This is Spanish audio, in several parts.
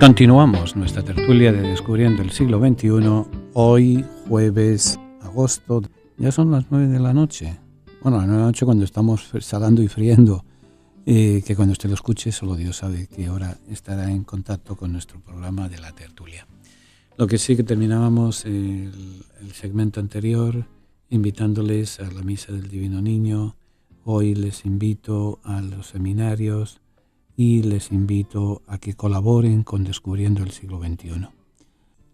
Continuamos nuestra tertulia de Descubriendo el siglo XXI, hoy jueves, agosto, ya son las 9 de la noche. Bueno, las 9 de la noche cuando estamos salando y friendo, que cuando usted lo escuche solo Dios sabe qué hora estará en contacto con nuestro programa de la tertulia. Lo que sí que terminábamos el segmento anterior invitándoles a la Misa del Divino Niño. Hoy les invito a los seminarios y les invito a que colaboren con Descubriendo el siglo XXI.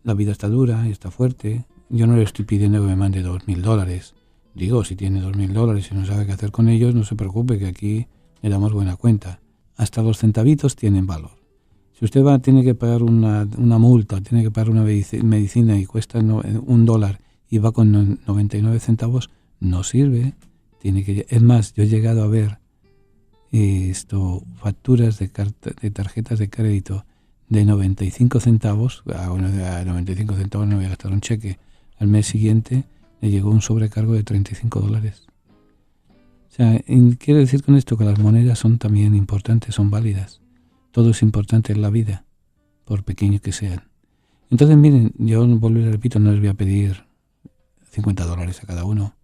La vida está dura y está fuerte. Yo no le estoy pidiendo que me mande $2,000. Digo, si tiene $2,000 y no sabe qué hacer con ellos, no se preocupe, que aquí le damos buena cuenta. Hasta los centavitos tienen valor. Si usted tiene que pagar una multa, tiene que pagar una medicina y cuesta $1 y va con 99 centavos, no sirve. Es más, yo he llegado a ver facturas de tarjetas de crédito de 95 centavos. A 95 centavos no voy a gastar un cheque. Al mes siguiente le llegó un sobrecargo de $35. O sea, quiere decir con esto que las monedas son también importantes, son válidas. Todo es importante en la vida, por pequeño que sean. Entonces, miren, yo vuelvo y le repito, no les voy a pedir $50 a cada uno,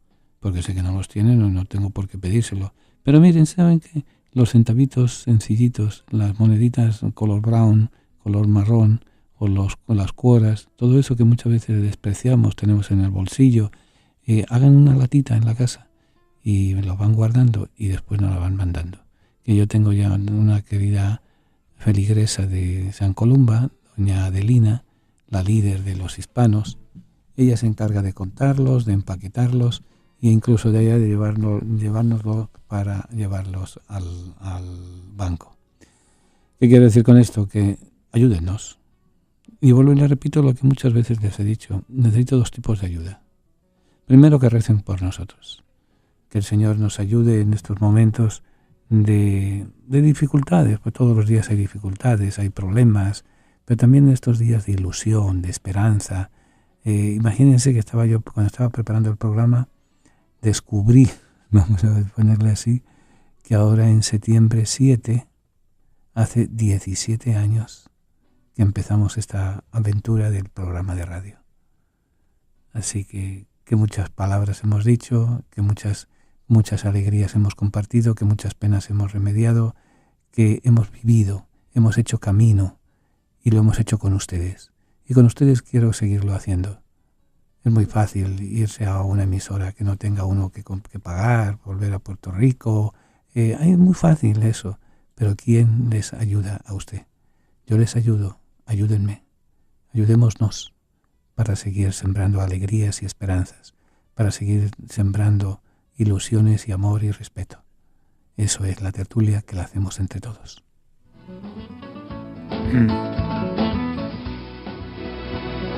porque sé que no los tienen, no tengo por qué pedírselo. Pero miren, ¿saben qué? Los centavitos sencillitos, las moneditas color brown, color marrón, o las cuoras, todo eso que muchas veces despreciamos, tenemos en el bolsillo, hagan una latita en la casa y lo van guardando y después nos la van mandando. Que yo tengo ya una querida feligresa de San Columba, doña Adelina, la líder de los hispanos. Ella se encarga de contarlos, de empaquetarlos e incluso de ella de llevárnoslo para llevarlos al banco. ¿Qué quiero decir con esto? Que ayúdennos. Y vuelvo y le repito lo que muchas veces les he dicho. Necesito 2 tipos de ayuda. Primero, que recen por nosotros. Que el Señor nos ayude en estos momentos de dificultades. Pues todos los días hay dificultades, hay problemas, pero también en estos días de ilusión, de esperanza. Imagínense que cuando estaba preparando el programa, descubrí, vamos a ponerle así, que ahora en septiembre 7, hace 17 años que empezamos esta aventura del programa de radio. Así que muchas palabras hemos dicho, que muchas alegrías hemos compartido, que muchas penas hemos remediado, que hemos vivido, hemos hecho camino y lo hemos hecho con ustedes. Y con ustedes quiero seguirlo haciendo. Es muy fácil irse a una emisora que no tenga uno que pagar, volver a Puerto Rico. Es muy fácil eso. Pero ¿quién les ayuda a usted? Yo les ayudo. Ayúdenme. Ayudémonos para seguir sembrando alegrías y esperanzas, para seguir sembrando ilusiones y amor y respeto. Eso es la tertulia que la hacemos entre todos.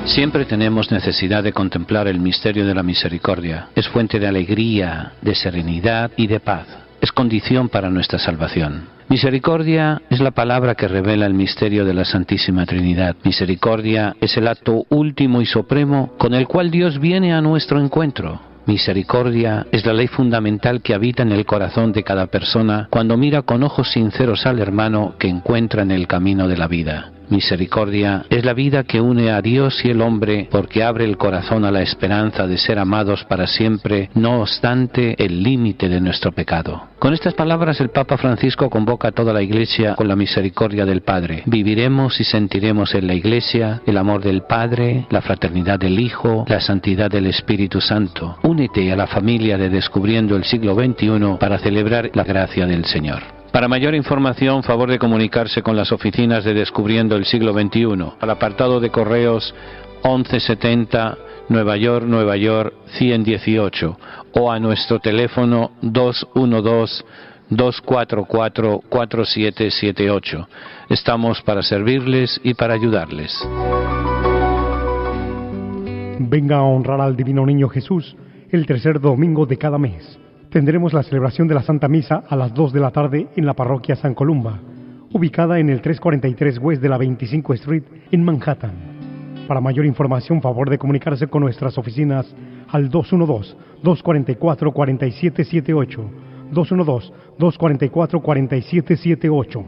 Siempre tenemos necesidad de contemplar el misterio de la misericordia. Es fuente de alegría, de serenidad y de paz. Es condición para nuestra salvación. Misericordia es la palabra que revela el misterio de la Santísima Trinidad. Misericordia es el acto último y supremo con el cual Dios viene a nuestro encuentro. Misericordia es la ley fundamental que habita en el corazón de cada persona cuando mira con ojos sinceros al hermano que encuentra en el camino de la vida. Misericordia es la vida que une a Dios y el hombre porque abre el corazón a la esperanza de ser amados para siempre, no obstante el límite de nuestro pecado. Con estas palabras el Papa Francisco convoca a toda la Iglesia con la misericordia del Padre. Viviremos y sentiremos en la Iglesia el amor del Padre, la fraternidad del Hijo, la santidad del Espíritu Santo. Únete a la familia de Descubriendo el siglo XXI para celebrar la gracia del Señor. Para mayor información, favor de comunicarse con las oficinas de Descubriendo el siglo XXI, al apartado de correos 1170 Nueva York 118 o a nuestro teléfono 212-244-4778. Estamos para servirles y para ayudarles. Venga a honrar al Divino Niño Jesús el tercer domingo de cada mes. Tendremos la celebración de la Santa Misa a las 2 de la tarde en la parroquia San Columba, ubicada en el 343 West de la 25 Street en Manhattan. Para mayor información, favor de comunicarse con nuestras oficinas al 212-244-4778, 212-244-4778.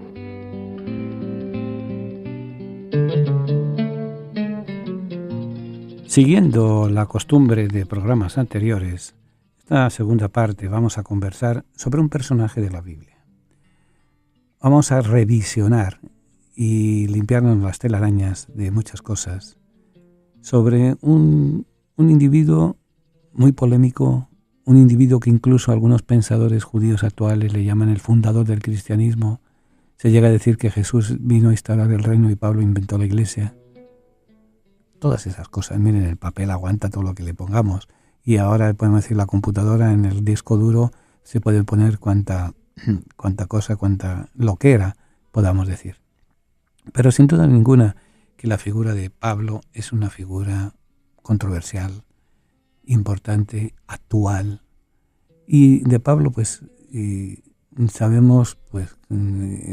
Siguiendo la costumbre de programas anteriores, esta segunda parte vamos a conversar sobre un personaje de la Biblia. Vamos a revisionar y limpiarnos las telarañas de muchas cosas sobre un individuo muy polémico, un individuo que incluso algunos pensadores judíos actuales le llaman el fundador del cristianismo. Se llega a decir que Jesús vino a instaurar el reino y Pablo inventó la iglesia. Todas esas cosas, miren, el papel aguanta todo lo que le pongamos. Y ahora podemos decir la computadora, en el disco duro se puede poner cuánta cosa, cuánta loquera podamos decir. Pero sin duda ninguna que la figura de Pablo es una figura controversial, importante, actual. Y de Pablo, pues, sabemos, pues,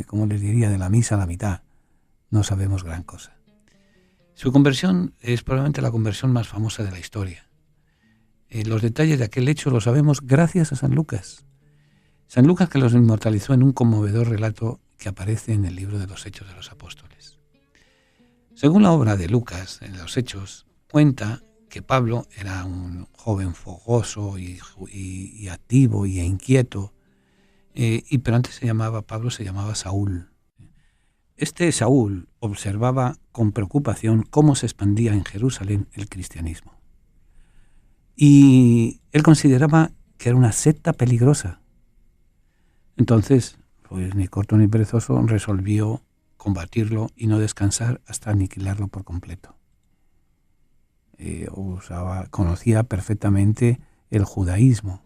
como les diría, de la misa a la mitad, no sabemos gran cosa. Su conversión es probablemente la conversión más famosa de la historia. Los detalles de aquel hecho los sabemos gracias a San Lucas. San Lucas, que los inmortalizó en un conmovedor relato que aparece en el libro de los Hechos de los Apóstoles. Según la obra de Lucas, en los Hechos, cuenta que Pablo era un joven fogoso y activo e inquieto, pero antes Pablo se llamaba Saúl. Este Saúl observaba con preocupación cómo se expandía en Jerusalén el cristianismo. Y él consideraba que era una secta peligrosa. Entonces, pues ni corto ni perezoso, resolvió combatirlo y no descansar hasta aniquilarlo por completo. Conocía perfectamente el judaísmo.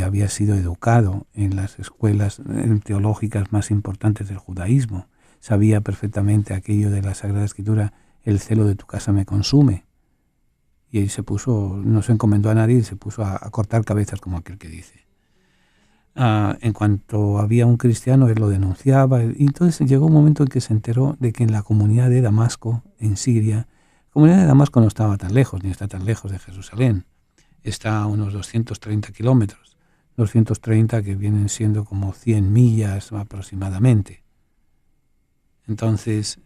Había sido educado en las escuelas teológicas más importantes del judaísmo. Sabía perfectamente aquello de la Sagrada Escritura, el celo de tu casa me consume. Y ahí no se encomendó a nadie y se puso a cortar cabezas, como aquel que dice. En cuanto había un cristiano, él lo denunciaba. Y entonces llegó un momento en que se enteró de que en la comunidad de Damasco, en Siria, la comunidad de Damasco no estaba tan lejos, ni está tan lejos de Jerusalén. Está a unos 230 kilómetros. 230 que vienen siendo como 100 millas aproximadamente. Entonces,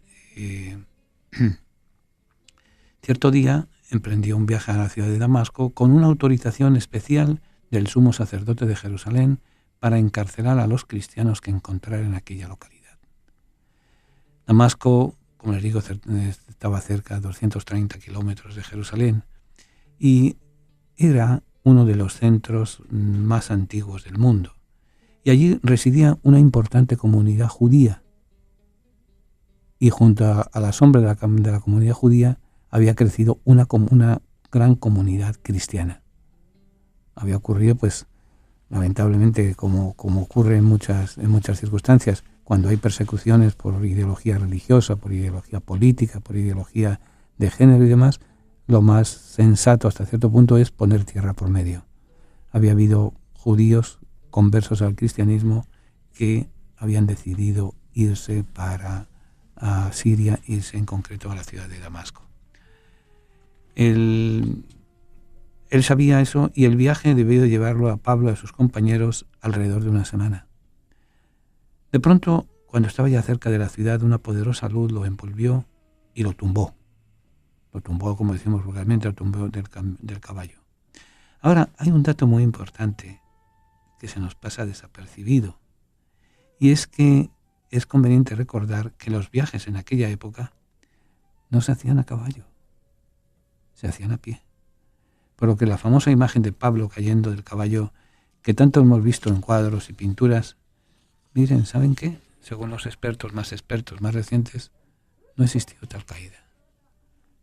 cierto día emprendió un viaje a la ciudad de Damasco con una autorización especial del sumo sacerdote de Jerusalén para encarcelar a los cristianos que encontrara en aquella localidad. Damasco, como les digo, estaba cerca de 230 kilómetros de Jerusalén y era uno de los centros más antiguos del mundo. Y allí residía una importante comunidad judía. Y junto a la sombra de la comunidad judía había crecido una gran comunidad cristiana. Había ocurrido, pues, lamentablemente, como ocurre en muchas circunstancias, cuando hay persecuciones por ideología religiosa, por ideología política, por ideología de género y demás, lo más sensato hasta cierto punto es poner tierra por medio. Había habido judíos conversos al cristianismo que habían decidido irse a Siria, irse en concreto a la ciudad de Damasco. Él sabía eso y el viaje debió de llevarlo a Pablo y a sus compañeros alrededor de una semana. De pronto, cuando estaba ya cerca de la ciudad, una poderosa luz lo envolvió y lo tumbó. Lo tumbó, como decimos vulgarmente, lo tumbó del caballo. Ahora, hay un dato muy importante que se nos pasa desapercibido, y es que es conveniente recordar que los viajes en aquella época no se hacían a caballo, se hacían a pie. Por lo que la famosa imagen de Pablo cayendo del caballo, que tanto hemos visto en cuadros y pinturas, miren, ¿saben qué? Según los expertos, más recientes, no existió tal caída.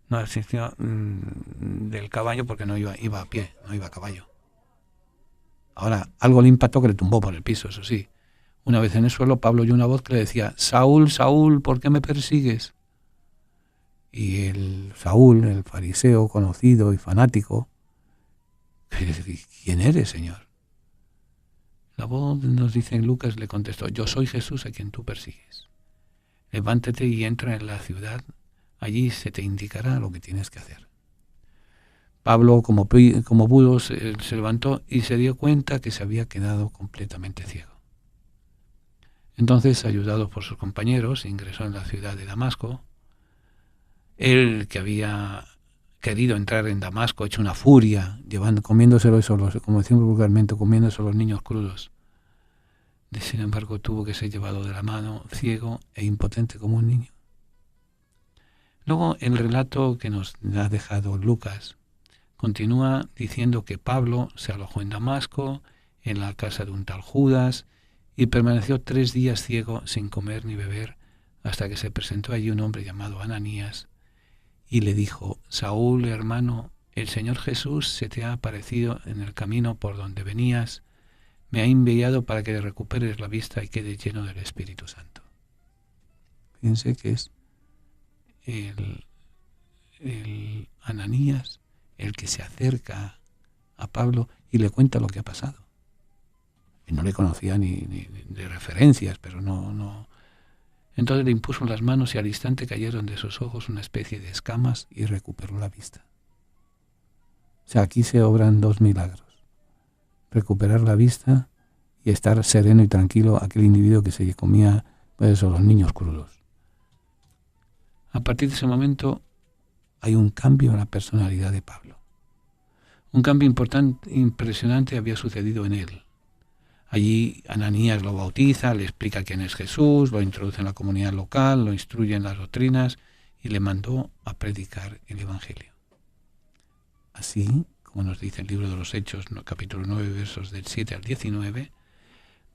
No existió del caballo porque no iba a pie, no iba a caballo. Ahora, algo le impactó que le tumbó por el piso, eso sí. Una vez en el suelo, Pablo oyó una voz que le decía: Saúl, Saúl, ¿por qué me persigues? Y el Saúl, el fariseo conocido y fanático, ¿quién eres, Señor? La voz, nos dice en Lucas, le contestó: yo soy Jesús a quien tú persigues. Levántate y entra en la ciudad, allí se te indicará lo que tienes que hacer. Pablo, como pudo, se levantó y se dio cuenta que se había quedado completamente ciego. Entonces, ayudado por sus compañeros, ingresó en la ciudad de Damasco. Él, que había querido entrar en Damasco, hecho una furia, comiéndoselo eso, como decimos vulgarmente, comiéndose los niños crudos. Sin embargo, tuvo que ser llevado de la mano, ciego e impotente como un niño. Luego, el relato que nos ha dejado Lucas continúa diciendo que Pablo se alojó en Damasco, en la casa de un tal Judas, y permaneció 3 días ciego, sin comer ni beber, hasta que se presentó allí un hombre llamado Ananías, y le dijo: Saúl, hermano, el Señor Jesús se te ha aparecido en el camino por donde venías, me ha enviado para que recuperes la vista y quedes lleno del Espíritu Santo. Fíjense que es el Ananías el que se acerca a Pablo y le cuenta lo que ha pasado. Y no le conocía ni de referencias, pero no. Entonces le impuso las manos y al instante cayeron de sus ojos una especie de escamas y recuperó la vista. O sea, aquí se obran 2 milagros. Recuperar la vista y estar sereno y tranquilo aquel individuo que se comía pues, los niños crudos. A partir de ese momento hay un cambio en la personalidad de Pablo. Un cambio importante, impresionante había sucedido en él. Allí Ananías lo bautiza, le explica quién es Jesús, lo introduce en la comunidad local, lo instruye en las doctrinas y le mandó a predicar el Evangelio. Así, como nos dice el libro de los Hechos, capítulo 9, versos del 7 al 19,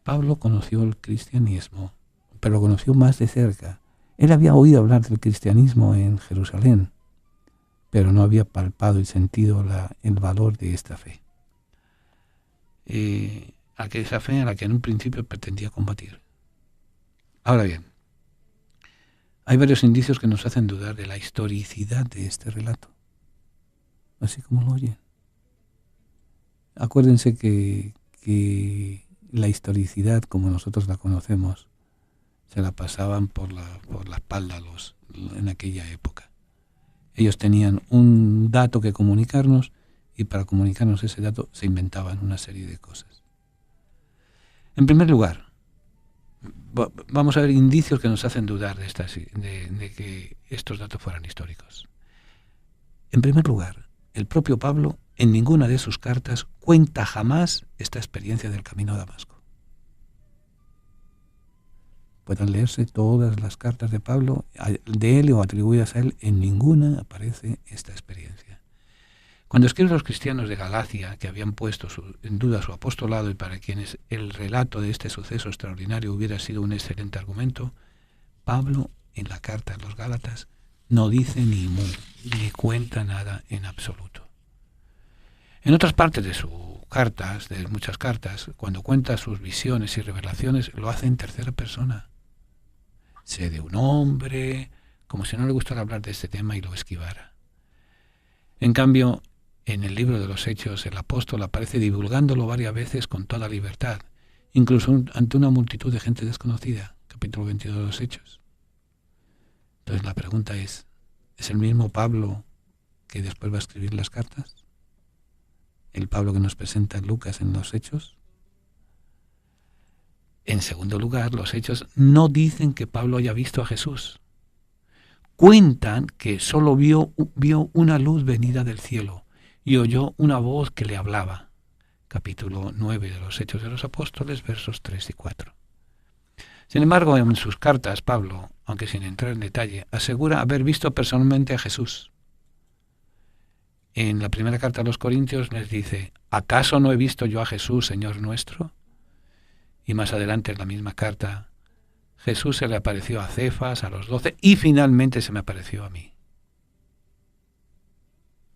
Pablo conoció el cristianismo, pero lo conoció más de cerca. Él había oído hablar del cristianismo en Jerusalén, pero no había palpado y sentido el valor de esta fe. Esa fe a la que en un principio pretendía combatir. Ahora bien, hay varios indicios que nos hacen dudar de la historicidad de este relato, así como lo oyen. Acuérdense que la historicidad, como nosotros la conocemos, se la pasaban por la espalda en aquella época. Ellos tenían un dato que comunicarnos y para comunicarnos ese dato se inventaban una serie de cosas. En primer lugar, vamos a ver indicios que nos hacen dudar de que estos datos fueran históricos. En primer lugar, el propio Pablo en ninguna de sus cartas cuenta jamás esta experiencia del camino a Damasco. Pueden leerse todas las cartas de Pablo, de él o atribuidas a él, en ninguna aparece esta experiencia. Cuando escribe a los cristianos de Galacia, que habían puesto en duda su apostolado y para quienes el relato de este suceso extraordinario hubiera sido un excelente argumento, Pablo, en la carta a los Gálatas, no dice ni mu, ni cuenta nada en absoluto. En otras partes de sus cartas, de muchas cartas, cuando cuenta sus visiones y revelaciones, lo hace en tercera persona. Sé de un hombre, como si no le gustara hablar de este tema y lo esquivara. En cambio, en el libro de los Hechos, el apóstol aparece divulgándolo varias veces con toda libertad, incluso ante una multitud de gente desconocida, capítulo 22 de los Hechos. Entonces la pregunta ¿es el mismo Pablo que después va a escribir las cartas? ¿El Pablo que nos presenta Lucas en los Hechos? En segundo lugar, los Hechos no dicen que Pablo haya visto a Jesús. Cuentan que solo vio una luz venida del cielo y oyó una voz que le hablaba. Capítulo 9 de los Hechos de los Apóstoles, versos 3 y 4. Sin embargo, en sus cartas, Pablo, aunque sin entrar en detalle, asegura haber visto personalmente a Jesús. En la primera carta a los Corintios les dice: ¿acaso no he visto yo a Jesús, Señor nuestro? Y más adelante en la misma carta, Jesús se le apareció a Cefas, a los 12, y finalmente se me apareció a mí.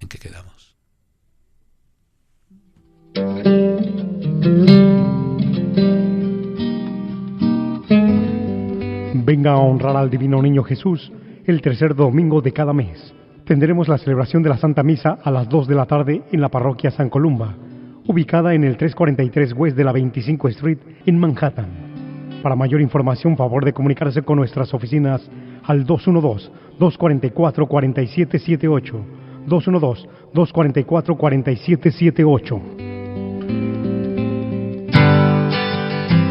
¿En qué quedamos? Venga a honrar al Divino Niño Jesús el tercer domingo de cada mes. Tendremos la celebración de la Santa Misa a las 2 de la tarde en la parroquia San Columba, ubicada en el 343 West de la 25 Street en Manhattan. Para mayor información, favor de comunicarse con nuestras oficinas al 212-244-4778, 212-244-4778.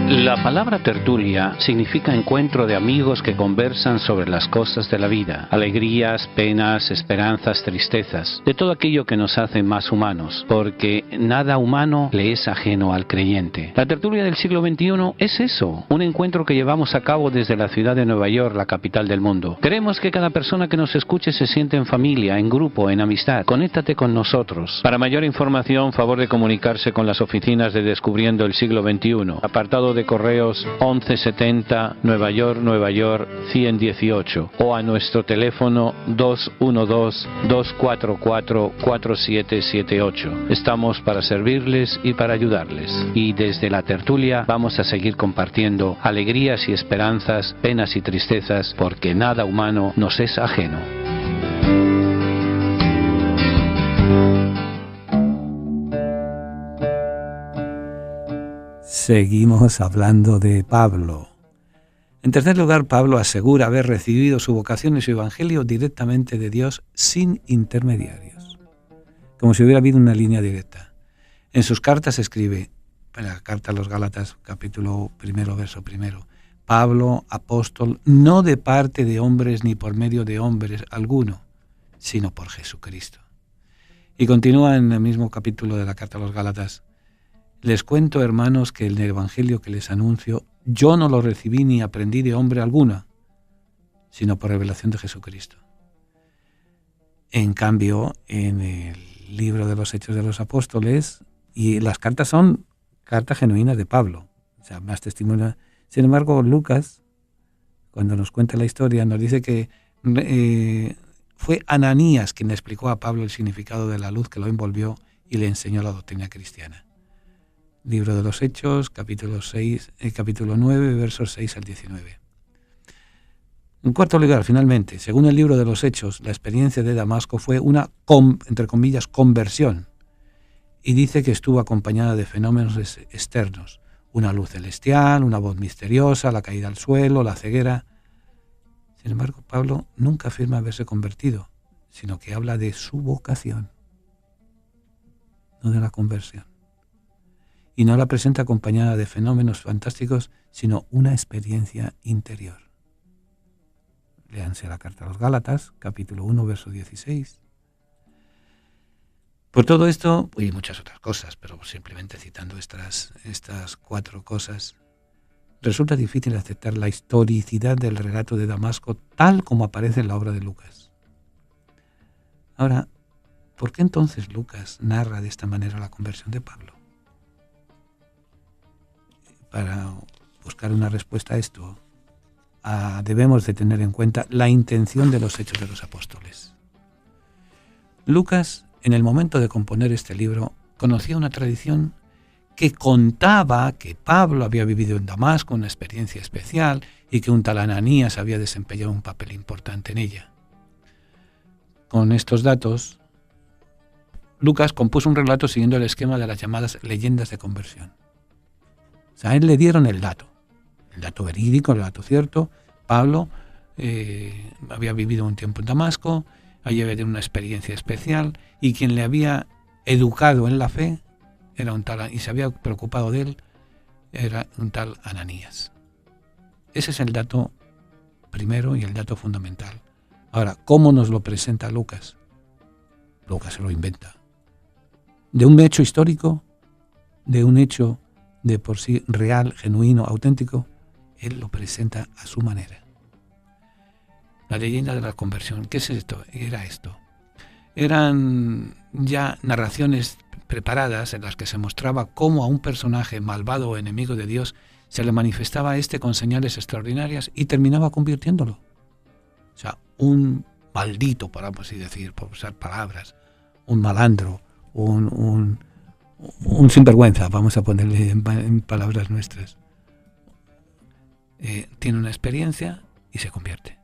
La palabra tertulia significa encuentro de amigos que conversan sobre las cosas de la vida, alegrías, penas, esperanzas, tristezas, de todo aquello que nos hace más humanos, porque nada humano le es ajeno al creyente. La tertulia del siglo XXI es eso, un encuentro que llevamos a cabo desde la ciudad de Nueva York, la capital del mundo. Queremos que cada persona que nos escuche se sienta en familia, en grupo, en amistad. Conéctate con nosotros. Para mayor información, favor de comunicarse con las oficinas de Descubriendo el Siglo XXI, apartado de correos 1170 Nueva York 118, o a nuestro teléfono 212-244-4778. Estamos para servirles y para ayudarles. Y desde la tertulia vamos a seguir compartiendo alegrías y esperanzas, penas y tristezas, porque nada humano nos es ajeno. Seguimos hablando de Pablo. En tercer lugar, Pablo asegura haber recibido su vocación y su evangelio directamente de Dios sin intermediarios, como si hubiera habido una línea directa. En sus cartas escribe, en la carta a los Gálatas, capítulo 1, verso 1, Pablo, apóstol, no de parte de hombres ni por medio de hombres alguno, sino por Jesucristo. Y continúa en el mismo capítulo de la carta a los Gálatas, les cuento, hermanos, que el evangelio que les anuncio, yo no lo recibí ni aprendí de hombre alguno, sino por revelación de Jesucristo. En cambio, en el libro de los Hechos de los Apóstoles, y las cartas son cartas genuinas de Pablo, o sea, más testimonio. Sin embargo, Lucas, cuando nos cuenta la historia, nos dice que fue Ananías quien le explicó a Pablo el significado de la luz que lo envolvió y le enseñó la doctrina cristiana. Libro de los Hechos, capítulo 9, versos 6 al 19. En cuarto lugar, finalmente, según el libro de los Hechos, la experiencia de Damasco fue una, entre comillas, conversión. Y dice que estuvo acompañada de fenómenos externos. Una luz celestial, una voz misteriosa, la caída al suelo, la ceguera. Sin embargo, Pablo nunca afirma haberse convertido, sino que habla de su vocación, no de la conversión. Y no la presenta acompañada de fenómenos fantásticos, sino una experiencia interior. Léanse la carta a los Gálatas, capítulo 1, verso 16. Por todo esto, y muchas otras cosas, pero simplemente citando estas 4 cosas, resulta difícil aceptar la historicidad del relato de Damasco tal como aparece en la obra de Lucas. Ahora, ¿por qué entonces Lucas narra de esta manera la conversión de Pablo? Para buscar una respuesta a esto, debemos de tener en cuenta la intención de los Hechos de los Apóstoles. Lucas, en el momento de componer este libro, conocía una tradición que contaba que Pablo había vivido en Damasco una experiencia especial y que un tal Ananías había desempeñado un papel importante en ella. Con estos datos, Lucas compuso un relato siguiendo el esquema de las llamadas leyendas de conversión. O sea, a él le dieron el dato verídico, el dato cierto. Pablo había vivido un tiempo en Damasco, había tenido una experiencia especial y quien le había educado en la fe era un tal, y se había preocupado de él, era un tal Ananías. Ese es el dato primero y el dato fundamental. Ahora, ¿cómo nos lo presenta Lucas? Lucas se lo inventa. De un hecho histórico, de un hecho de por sí real, genuino, auténtico, él lo presenta a su manera. La leyenda de la conversión, ¿qué es esto? Era esto. Eran ya narraciones preparadas en las que se mostraba cómo a un personaje malvado o enemigo de Dios se le manifestaba a este con señales extraordinarias y terminaba convirtiéndolo. O sea, un maldito, por así decir, por usar palabras, un malandro, un sinvergüenza, vamos a ponerle en palabras nuestras. Tiene una experiencia y se convierte.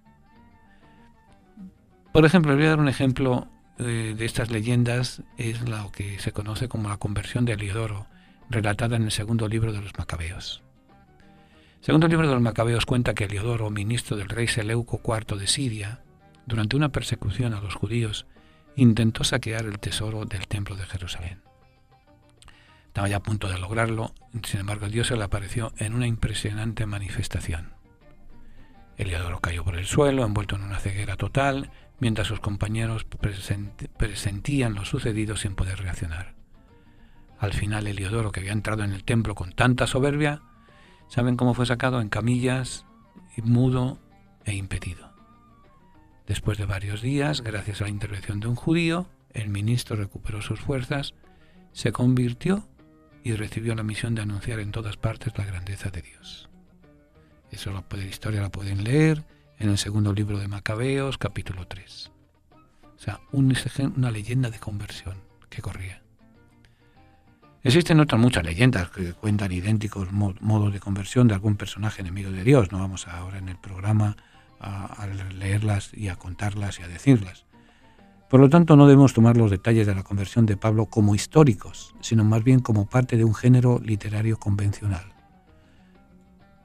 Por ejemplo, les voy a dar un ejemplo de estas leyendas, es lo que se conoce como la conversión de Heliodoro, relatada en el segundo libro de los Macabeos. El segundo libro de los Macabeos cuenta que Heliodoro, ministro del rey Seleuco IV de Siria, durante una persecución a los judíos, intentó saquear el tesoro del templo de Jerusalén. Estaba ya a punto de lograrlo, sin embargo Dios se le apareció en una impresionante manifestación. Heliodoro cayó por el suelo, envuelto en una ceguera total, mientras sus compañeros presentían lo sucedido sin poder reaccionar. Al final Heliodoro, que había entrado en el templo con tanta soberbia, ¿saben cómo fue sacado? En camillas, mudo e impedido. Después de varios días, gracias a la intervención de un judío, el ministro recuperó sus fuerzas, se convirtió y recibió la misión de anunciar en todas partes la grandeza de Dios. Eso la historia la pueden leer en el segundo libro de Macabeos, capítulo 3. O sea, una leyenda de conversión que corría. Existen otras muchas leyendas que cuentan idénticos modos de conversión de algún personaje enemigo de Dios. No vamos ahora en el programa a leerlas y a contarlas y a decirlas. Por lo tanto, no debemos tomar los detalles de la conversión de Pablo como históricos, sino más bien como parte de un género literario convencional.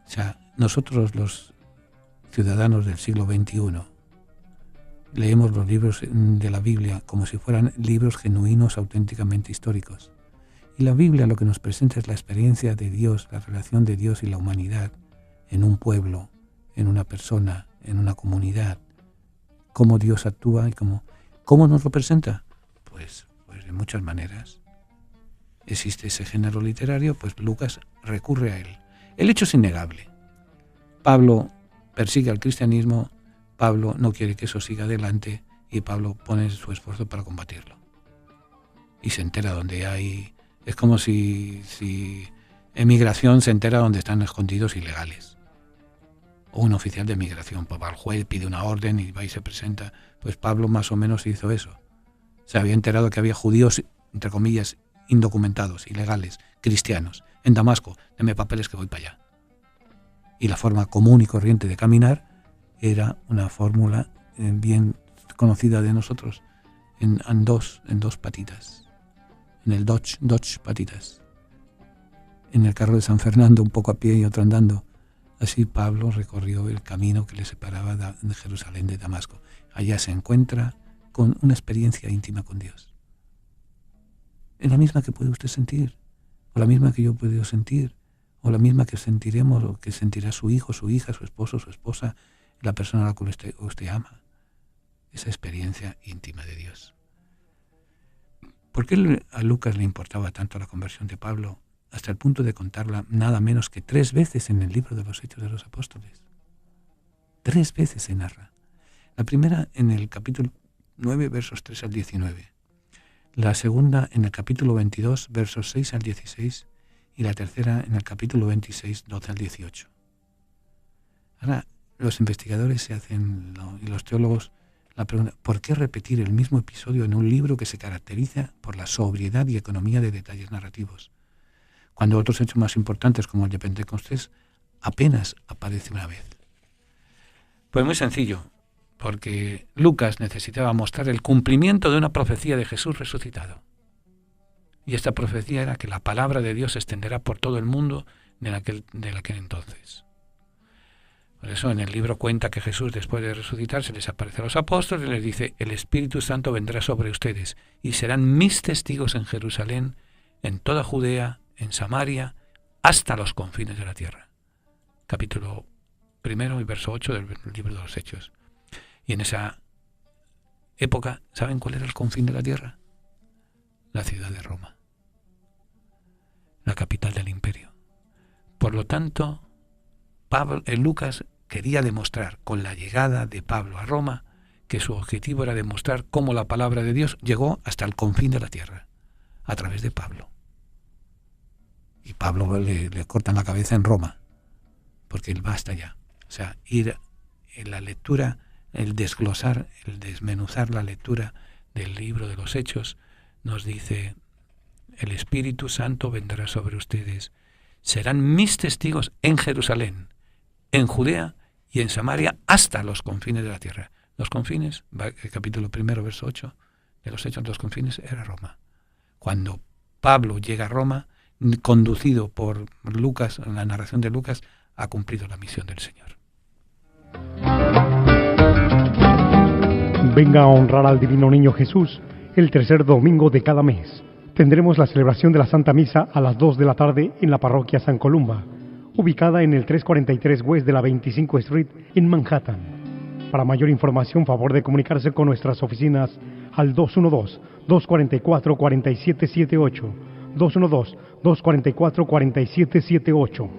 O sea, nosotros los ciudadanos del siglo XXI leemos los libros de la Biblia como si fueran libros genuinos, auténticamente históricos. Y la Biblia lo que nos presenta es la experiencia de Dios, la relación de Dios y la humanidad en un pueblo, en una persona, en una comunidad. Cómo Dios actúa y cómo nos lo presenta. Pues de muchas maneras. Existe ese género literario, pues Lucas recurre a él. El hecho es innegable. Pablo persigue al cristianismo, Pablo no quiere que eso siga adelante y Pablo pone su esfuerzo para combatirlo. Y se entera donde hay... Es como si emigración se entera donde están escondidos ilegales. O un oficial de migración, pues va al juez, pide una orden y va y se presenta. Pues Pablo más o menos hizo eso. Se había enterado que había judíos, entre comillas, indocumentados, ilegales, cristianos, en Damasco. Deme papeles que voy para allá. Y la forma común y corriente de caminar era una fórmula bien conocida de nosotros, en dos patitas. En el Dodge patitas. En el carro de San Fernando, un poco a pie y otro andando. Así Pablo recorrió el camino que le separaba de Jerusalén de Damasco. Allá se encuentra con una experiencia íntima con Dios. Es la misma que puede usted sentir, o la misma que yo he podido sentir, o la misma que sentiremos, o que sentirá su hijo, su hija, su esposo, su esposa, la persona a la que usted ama. Esa experiencia íntima de Dios. ¿Por qué a Lucas le importaba tanto la conversión de Pablo hasta el punto de contarla nada menos que 3 veces en el libro de los Hechos de los Apóstoles? 3 veces se narra. La primera en el capítulo 9, versos 3 al 19. La segunda en el capítulo 22, versos 6 al 16. Y la tercera en el capítulo 26, 12 al 18. Ahora, los investigadores y los teólogos la pregunta, ¿por qué repetir el mismo episodio en un libro que se caracteriza por la sobriedad y economía de detalles narrativos, cuando otros hechos más importantes como el de Pentecostés apenas aparece una vez? Pues muy sencillo, porque Lucas necesitaba mostrar el cumplimiento de una profecía de Jesús resucitado. Y esta profecía era que la palabra de Dios se extenderá por todo el mundo de aquel entonces. Por eso en el libro cuenta que Jesús, después de resucitar, se les aparece a los apóstoles y les dice: el Espíritu Santo vendrá sobre ustedes y serán mis testigos en Jerusalén, en toda Judea, en Samaria, hasta los confines de la tierra. Capítulo 1 y verso 8 del libro de los Hechos. Y en esa época, ¿saben cuál era el confín de la tierra? La ciudad de Roma, la capital del imperio. Por lo tanto, Lucas quería demostrar con la llegada de Pablo a Roma que su objetivo era demostrar cómo la palabra de Dios llegó hasta el confín de la tierra, a través de Pablo. Y Pablo le cortan la cabeza en Roma, porque él va hasta allá. O sea, ir en la lectura, el desglosar, el desmenuzar la lectura del libro de los Hechos, nos dice: el Espíritu Santo vendrá sobre ustedes, serán mis testigos en Jerusalén, en Judea y en Samaria, hasta los confines de la tierra. Los confines, el capítulo 1, verso 8 de los Hechos, los confines era Roma. Cuando Pablo llega a Roma, conducido por Lucas, en la narración de Lucas, ha cumplido la misión del Señor. Venga a honrar al Divino Niño Jesús el tercer domingo de cada mes. tendremos la celebración de la Santa Misa a las 2 de la tarde en la parroquia San Columba, ubicada en el 343 West de la 25 Street en Manhattan. Para mayor información, favor de comunicarse con nuestras oficinas al 212-244-4778, 212-244-4778.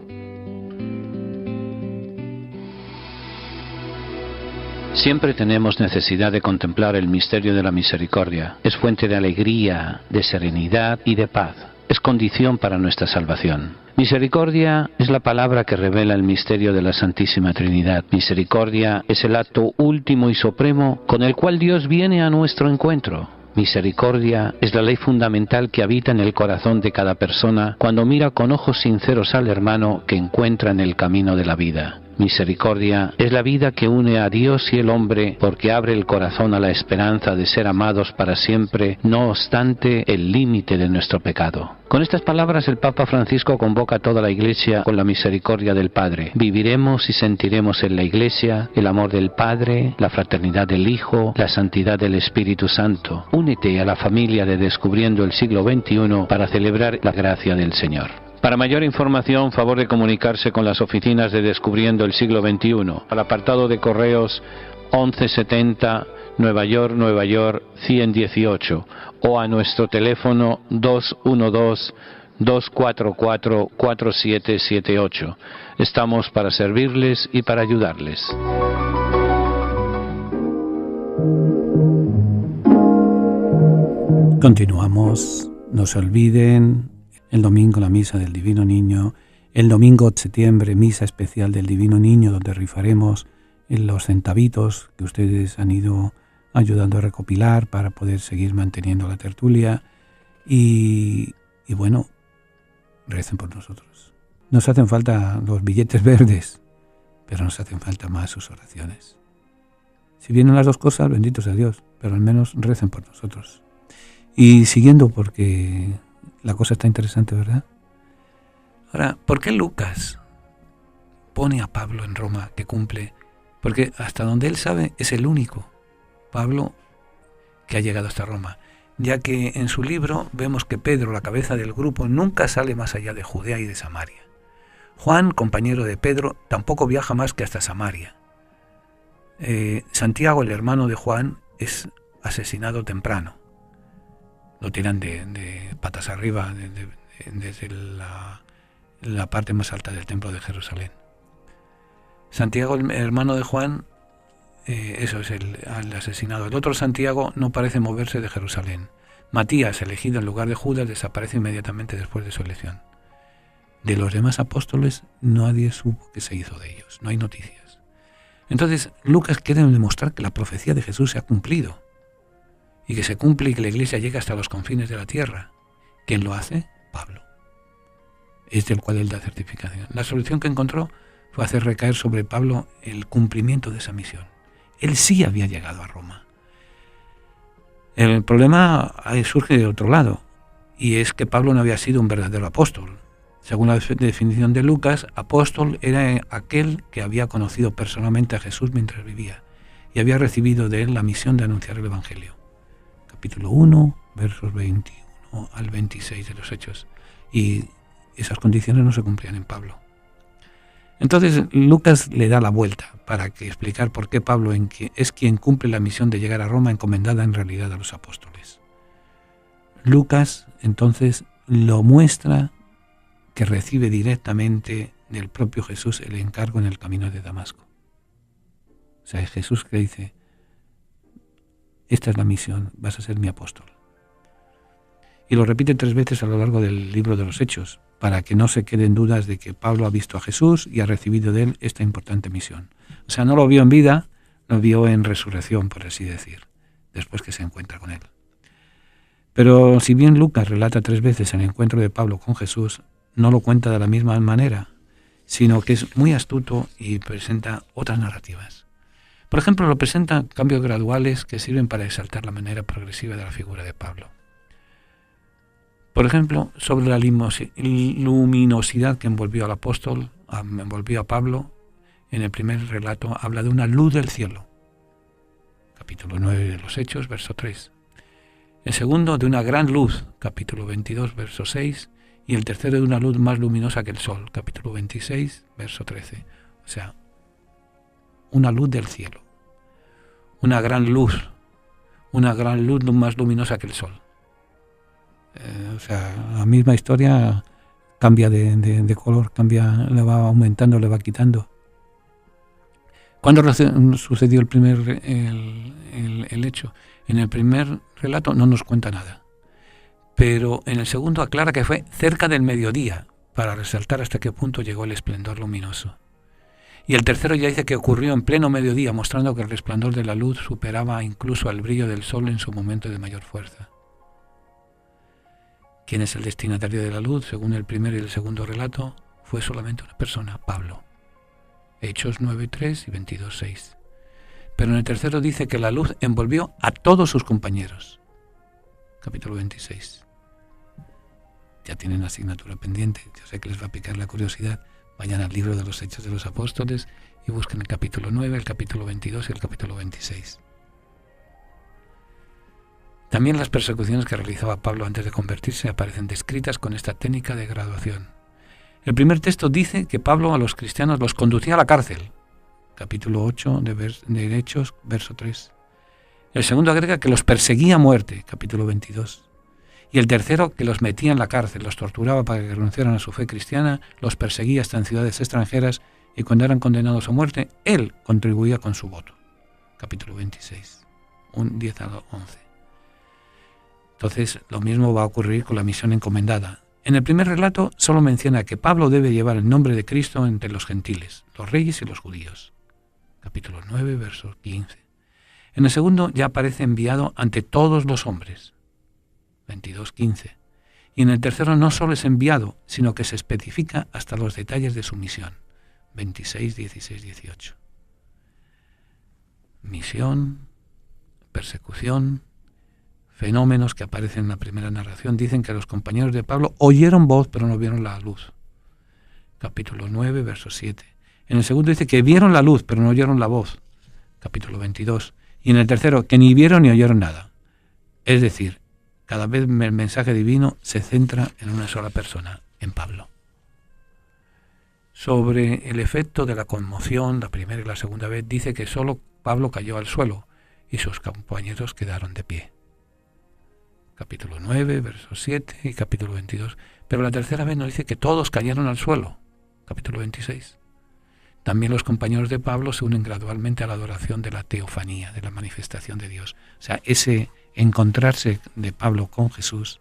Siempre tenemos necesidad de contemplar el misterio de la misericordia. Es fuente de alegría, de serenidad y de paz. Es condición para nuestra salvación. Misericordia es la palabra que revela el misterio de la Santísima Trinidad. Misericordia es el acto último y supremo con el cual Dios viene a nuestro encuentro. Misericordia es la ley fundamental que habita en el corazón de cada persona cuando mira con ojos sinceros al hermano que encuentra en el camino de la vida. Misericordia es la vida que une a Dios y el hombre porque abre el corazón a la esperanza de ser amados para siempre, no obstante el límite de nuestro pecado. Con estas palabras el Papa Francisco convoca a toda la Iglesia con la misericordia del Padre. Viviremos y sentiremos en la Iglesia el amor del Padre, la fraternidad del Hijo, la santidad del Espíritu Santo. Únete a la familia de Descubriendo el Siglo XXI para celebrar la gracia del Señor. Para mayor información, favor de comunicarse con las oficinas de Descubriendo el Siglo XXI, al apartado de correos 1170 Nueva York, 118, o a nuestro teléfono 212-244-4778. Estamos para servirles y para ayudarles. Continuamos. No se olviden, el domingo la misa del Divino Niño, el domingo de septiembre misa especial del Divino Niño, donde rifaremos los centavitos que ustedes han ido ayudando a recopilar para poder seguir manteniendo la tertulia y bueno, recen por nosotros. Nos hacen falta los billetes verdes, pero nos hacen falta más sus oraciones. Si vienen las dos cosas, bendito sea Dios, pero al menos recen por nosotros. Y siguiendo, porque la cosa está interesante, ¿verdad? Ahora, ¿por qué Lucas pone a Pablo en Roma que cumple? Porque hasta donde él sabe es el único Pablo que ha llegado hasta Roma, ya que en su libro vemos que Pedro, la cabeza del grupo, nunca sale más allá de Judea y de Samaria. Juan, compañero de Pedro, tampoco viaja más que hasta Samaria. Santiago, el hermano de Juan, es asesinado temprano. Lo tiran de patas arriba desde la parte más alta del templo de Jerusalén. Santiago, el hermano de Juan, eso es el asesinado. El otro Santiago no parece moverse de Jerusalén. Matías, elegido en lugar de Judas, desaparece inmediatamente después de su elección. De los demás apóstoles nadie supo qué se hizo de ellos, no hay noticias. Entonces Lucas quiere demostrar que la profecía de Jesús se ha cumplido y que se cumple y que la Iglesia llega hasta los confines de la tierra. ¿Quién lo hace? Pablo. Es del cual él da certificación. La solución que encontró fue hacer recaer sobre Pablo el cumplimiento de esa misión. Él sí había llegado a Roma. El problema surge de otro lado, y es que Pablo no había sido un verdadero apóstol. Según la definición de Lucas, apóstol era aquel que había conocido personalmente a Jesús mientras vivía y había recibido de él la misión de anunciar el Evangelio. Capítulo 1, versos 21 al 26 de los Hechos. Y esas condiciones no se cumplían en Pablo. Entonces Lucas le da la vuelta para explicar por qué Pablo es quien cumple la misión de llegar a Roma encomendada en realidad a los apóstoles. Lucas entonces lo muestra que recibe directamente del propio Jesús el encargo en el camino de Damasco. O sea, es Jesús que dice: esta es la misión, vas a ser mi apóstol. Y lo repite 3 veces a lo largo del libro de los Hechos, para que no se queden dudas de que Pablo ha visto a Jesús y ha recibido de él esta importante misión. O sea, no lo vio en vida, lo vio en resurrección, por así decir, después que se encuentra con él. Pero si bien Lucas relata 3 veces el encuentro de Pablo con Jesús, no lo cuenta de la misma manera, sino que es muy astuto y presenta otras narrativas. Por ejemplo, lo presenta cambios graduales que sirven para exaltar la manera progresiva de la figura de Pablo. Por ejemplo, sobre la luminosidad que envolvió al apóstol, envolvió a Pablo, en el primer relato habla de una luz del cielo. Capítulo 9 de los Hechos, verso 3. El segundo de una gran luz, capítulo 22, verso 6, y el tercero de una luz más luminosa que el sol, capítulo 26, verso 13. O sea, una luz del cielo, una gran luz más luminosa que el sol. O sea, la misma historia cambia de color, le va aumentando, le va quitando. ¿Cuándo sucedió el hecho? En el primer relato no nos cuenta nada, pero en el segundo aclara que fue cerca del mediodía, para resaltar hasta qué punto llegó el esplendor luminoso. Y el tercero ya dice que ocurrió en pleno mediodía, mostrando que el resplandor de la luz superaba incluso al brillo del sol en su momento de mayor fuerza. ¿Quién es el destinatario de la luz? Según el primer y el segundo relato, fue solamente una persona, Pablo. Hechos 9:3 y 22:6. Pero en el tercero dice que la luz envolvió a todos sus compañeros. Capítulo 26. Ya tienen asignatura pendiente. Yo sé que les va a picar la curiosidad. Vayan al libro de los Hechos de los Apóstoles y busquen el capítulo 9, el capítulo 22 y el capítulo 26. También las persecuciones que realizaba Pablo antes de convertirse aparecen descritas con esta técnica de graduación. El primer texto dice que Pablo a los cristianos los conducía a la cárcel. Capítulo 8 de Hechos, verso 3. El segundo agrega que los perseguía a muerte, capítulo 22. Y el tercero que los metía en la cárcel, los torturaba para que renunciaran a su fe cristiana, los perseguía hasta en ciudades extranjeras y cuando eran condenados a muerte, él contribuía con su voto. Capítulo 26, 10 al 11. Entonces, lo mismo va a ocurrir con la misión encomendada. En el primer relato solo menciona que Pablo debe llevar el nombre de Cristo entre los gentiles, los reyes y los judíos. Capítulo 9, verso 15. En el segundo ya aparece enviado ante todos los hombres. 22:15. Y en el tercero no solo es enviado, sino que se especifica hasta los detalles de su misión. 26, 16, 18. Misión, persecución, fenómenos que aparecen en la primera narración. Dicen que los compañeros de Pablo oyeron voz, pero no vieron la luz. Capítulo 9, verso 7. En el segundo dice que vieron la luz, pero no oyeron la voz. Capítulo 22. Y en el tercero, que ni vieron ni oyeron nada. Es decir, cada vez el mensaje divino se centra en una sola persona, en Pablo. Sobre el efecto de la conmoción, la primera y la segunda vez, dice que solo Pablo cayó al suelo y sus compañeros quedaron de pie. Capítulo 9, verso 7 y capítulo 22. Pero la tercera vez nos dice que todos cayeron al suelo. Capítulo 26. También los compañeros de Pablo se unen gradualmente a la adoración de la teofanía, de la manifestación de Dios. O sea, ese encontrarse de Pablo con Jesús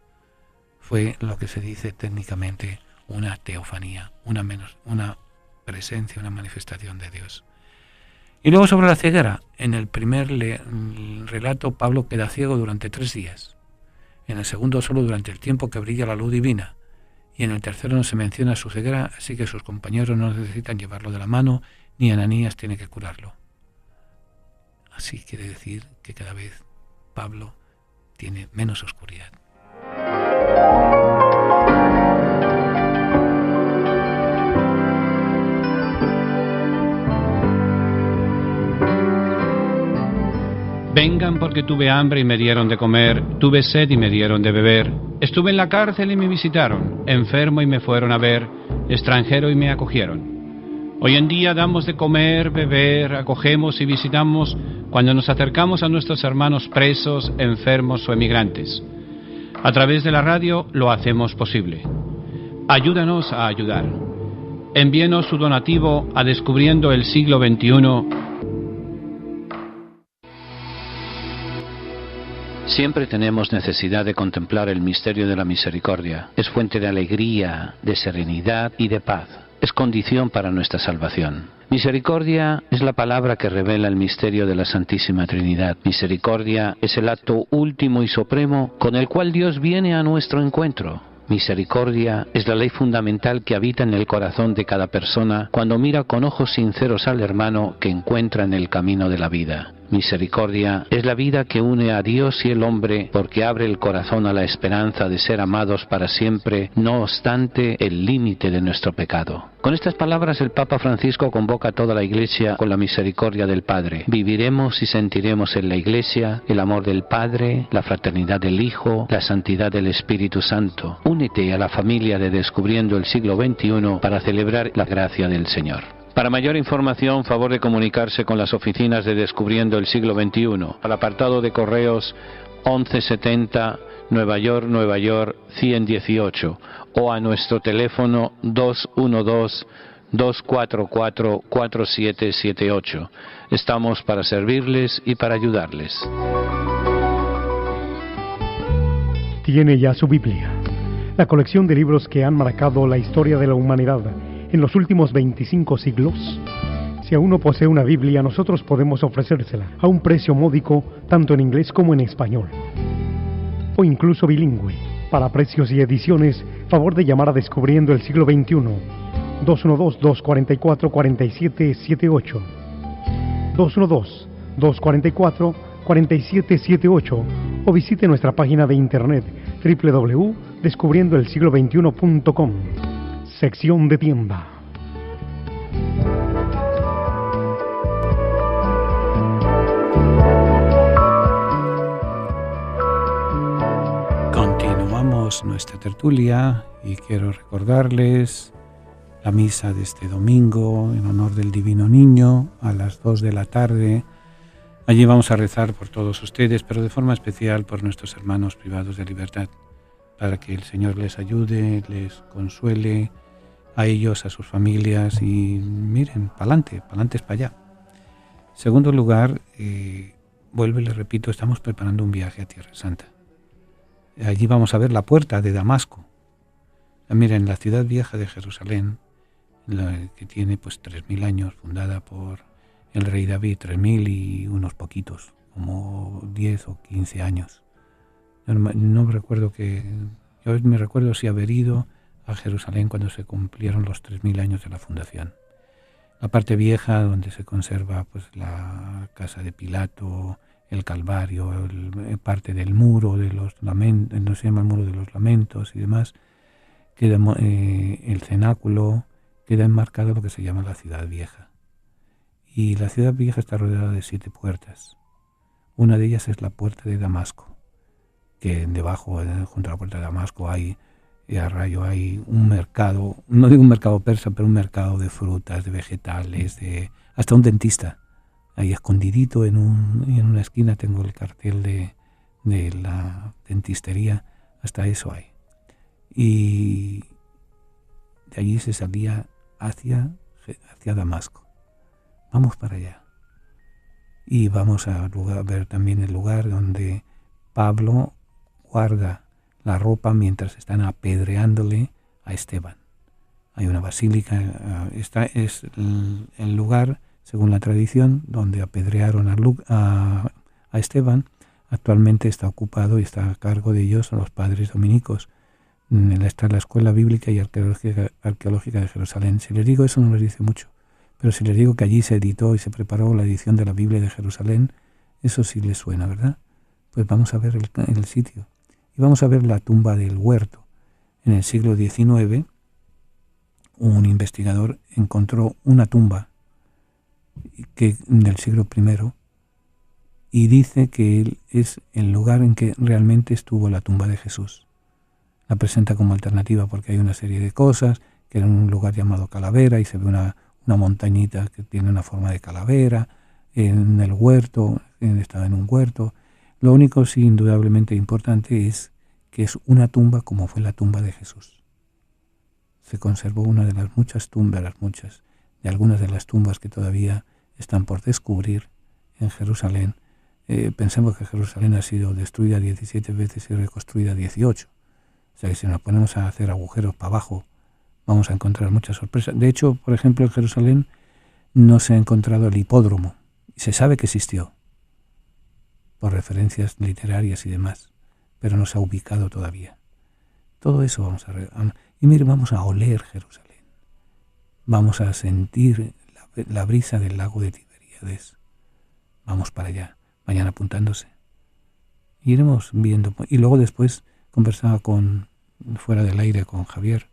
fue lo que se dice técnicamente una teofanía, una presencia, una manifestación de Dios. Y luego sobre la ceguera, en el primer relato Pablo queda ciego durante 3 días. En el segundo solo durante el tiempo que brilla la luz divina. Y en el tercero no se menciona su ceguera, así que sus compañeros no necesitan llevarlo de la mano, ni Ananías tiene que curarlo. Así quiere decir que cada vez Pablo tiene menos oscuridad. Vengan porque tuve hambre y me dieron de comer, tuve sed y me dieron de beber, estuve en la cárcel y me visitaron, enfermo y me fueron a ver, extranjero y me acogieron. Hoy en día damos de comer, beber, acogemos y visitamos cuando nos acercamos a nuestros hermanos presos, enfermos o emigrantes. A través de la radio lo hacemos posible. Ayúdanos a ayudar. Envíenos su donativo a Descubriendo el Siglo XXI. Siempre tenemos necesidad de contemplar el misterio de la misericordia. Es fuente de alegría, de serenidad y de paz. Es condición para nuestra salvación. Misericordia es la palabra que revela el misterio de la Santísima Trinidad. Misericordia es el acto último y supremo con el cual Dios viene a nuestro encuentro. Misericordia es la ley fundamental que habita en el corazón de cada persona cuando mira con ojos sinceros al hermano que encuentra en el camino de la vida. Misericordia es la vida que une a Dios y el hombre porque abre el corazón a la esperanza de ser amados para siempre, no obstante el límite de nuestro pecado. Con estas palabras el Papa Francisco convoca a toda la Iglesia con la misericordia del Padre. Viviremos y sentiremos en la Iglesia el amor del Padre, la fraternidad del Hijo, la santidad del Espíritu Santo. Únete a la familia de Descubriendo el Siglo XXI para celebrar la gracia del Señor. Para mayor información, favor de comunicarse con las oficinas de Descubriendo el Siglo XXI, al apartado de correos 1170 Nueva York 118, o a nuestro teléfono 212-244-4778. Estamos para servirles y para ayudarles. Tiene ya su Biblia, la colección de libros que han marcado la historia de la humanidad en los últimos 25 siglos. Si aún no posee una Biblia, nosotros podemos ofrecérsela a un precio módico, tanto en inglés como en español, o incluso bilingüe. Para precios y ediciones, favor de llamar a Descubriendo el Siglo XXI, 212-244-4778, 212-244-4778, o visite nuestra página de internet www.descubriendoelsiglo21.com, sección de tienda. Continuamos nuestra tertulia y quiero recordarles la misa de este domingo en honor del Divino Niño a las 2 de la tarde. Allí vamos a rezar por todos ustedes, pero de forma especial por nuestros hermanos privados de libertad, para que el Señor les ayude, les consuele, a ellos, a sus familias, y miren, pa'lante es para allá. En segundo lugar, vuelvo y les repito, estamos preparando un viaje a Tierra Santa. Allí vamos a ver la puerta de Damasco. Miren, la ciudad vieja de Jerusalén, que tiene pues 3.000 años, fundada por el rey David, 3.000 y unos poquitos, como 10 o 15 años. No recuerdo yo me recuerdo si haber ido a Jerusalén cuando se cumplieron los 3.000 años de la fundación. La parte vieja, donde se conserva pues la casa de Pilato, el Calvario, parte del muro de los lamentos, no se llama el muro de los lamentos y demás, queda el cenáculo, queda enmarcado lo que se llama la ciudad vieja. Y la ciudad vieja está rodeada de 7 puertas. Una de ellas es la puerta de Damasco, que debajo, junto a la puerta de Damasco, hay un mercado, no digo un mercado persa, pero un mercado de frutas, de vegetales, hasta un dentista. Ahí escondidito en una esquina tengo el cartel de la dentistería, hasta eso hay. Y de allí se salía hacia Damasco. Vamos para allá. Y vamos a ver también el lugar donde Pablo guarda la ropa mientras están apedreándole a Esteban. Hay una basílica, es el lugar, según la tradición, donde apedrearon a Esteban. Actualmente está ocupado y está a cargo de ellos los padres dominicos. Está la Escuela Bíblica y Arqueológica de Jerusalén. Si les digo eso no les dice mucho, pero si les digo que allí se editó y se preparó la edición de la Biblia de Jerusalén, eso sí les suena, ¿verdad? Pues vamos a ver el sitio. Y vamos a ver la tumba del Huerto. En el siglo XIX, un investigador encontró una tumba del siglo I y dice que es el lugar en que realmente estuvo la tumba de Jesús. La presenta como alternativa porque hay una serie de cosas, que era un lugar llamado Calavera y se ve una montañita que tiene una forma de calavera, en el huerto, estaba en un huerto. Lo único sí indudablemente importante es que es una tumba como fue la tumba de Jesús. Se conservó una de las muchas tumbas, de algunas de las tumbas que todavía están por descubrir en Jerusalén. Pensemos que Jerusalén ha sido destruida 17 veces y reconstruida 18. O sea que si nos ponemos a hacer agujeros para abajo, vamos a encontrar muchas sorpresas. De hecho, por ejemplo, en Jerusalén no se ha encontrado el hipódromo. Se sabe que existió, por referencias literarias y demás, pero no se ha ubicado todavía. Todo eso vamos a ver. Y mire, vamos a oler Jerusalén. Vamos a sentir la brisa del lago de Tiberíades. Vamos para allá, vayan apuntándose. Iremos viendo. Y luego después conversaba fuera del aire con Javier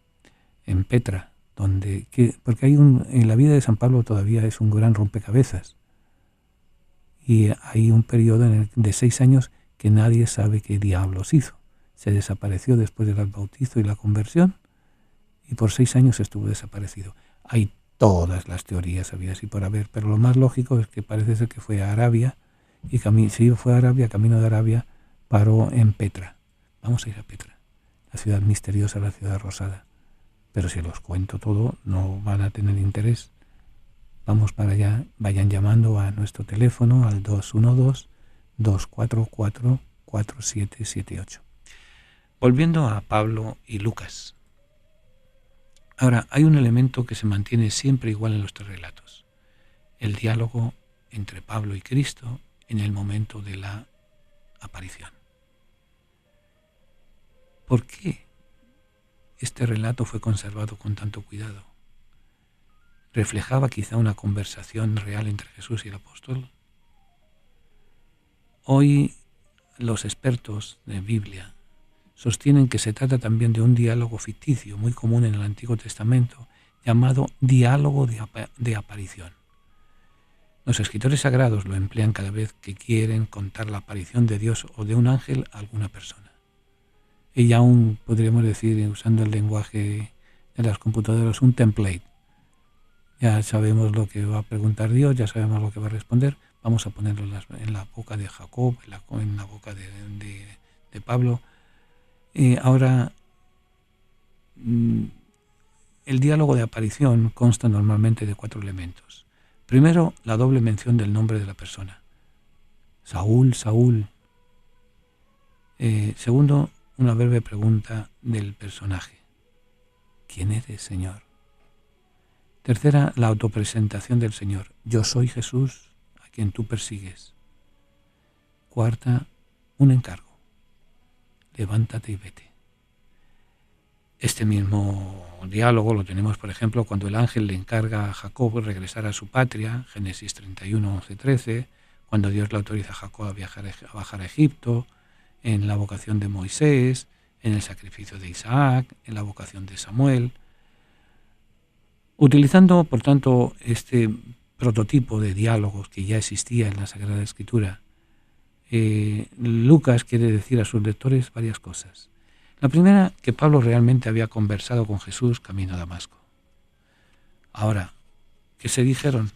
en Petra, porque en la vida de San Pablo todavía es un gran rompecabezas. Y hay un periodo de 6 años que nadie sabe qué diablos hizo. Se desapareció después del bautizo y la conversión, y por 6 años estuvo desaparecido. Hay todas las teorías habidas y por haber, pero lo más lógico es que parece ser que fue a Arabia, y si fue a Arabia, camino de Arabia, paró en Petra. Vamos a ir a Petra, la ciudad misteriosa, la ciudad rosada. Pero si los cuento todo, no van a tener interés. Vamos para allá, vayan llamando a nuestro teléfono al 212-244-4778. Volviendo a Pablo y Lucas. Ahora, hay un elemento que se mantiene siempre igual en los 3 relatos. El diálogo entre Pablo y Cristo en el momento de la aparición. ¿Por qué este relato fue conservado con tanto cuidado? ¿Reflejaba quizá una conversación real entre Jesús y el apóstol? Hoy los expertos de Biblia sostienen que se trata también de un diálogo ficticio muy común en el Antiguo Testamento, llamado diálogo de aparición. Los escritores sagrados lo emplean cada vez que quieren contar la aparición de Dios o de un ángel a alguna persona. Y aún podríamos decir, usando el lenguaje de las computadoras, un template. Ya sabemos lo que va a preguntar Dios, ya sabemos lo que va a responder. Vamos a ponerlo en la boca de Jacob, en la boca de Pablo. Ahora, el diálogo de aparición consta normalmente de 4 elementos. Primero, la doble mención del nombre de la persona. Saúl, Saúl. Segundo, una breve pregunta del personaje. ¿Quién eres, Señor? Tercera, la autopresentación del Señor. Yo soy Jesús, a quien tú persigues. Cuarta, un encargo. Levántate y vete. Este mismo diálogo lo tenemos, por ejemplo, cuando el ángel le encarga a Jacob regresar a su patria, Génesis 31, 11, 13, cuando Dios le autoriza a Jacob a bajar a Egipto, en la vocación de Moisés, en el sacrificio de Isaac, en la vocación de Samuel. Utilizando, por tanto, este prototipo de diálogos que ya existía en la Sagrada Escritura, Lucas quiere decir a sus lectores varias cosas. La primera, que Pablo realmente había conversado con Jesús camino a Damasco. Ahora, ¿qué se dijeron?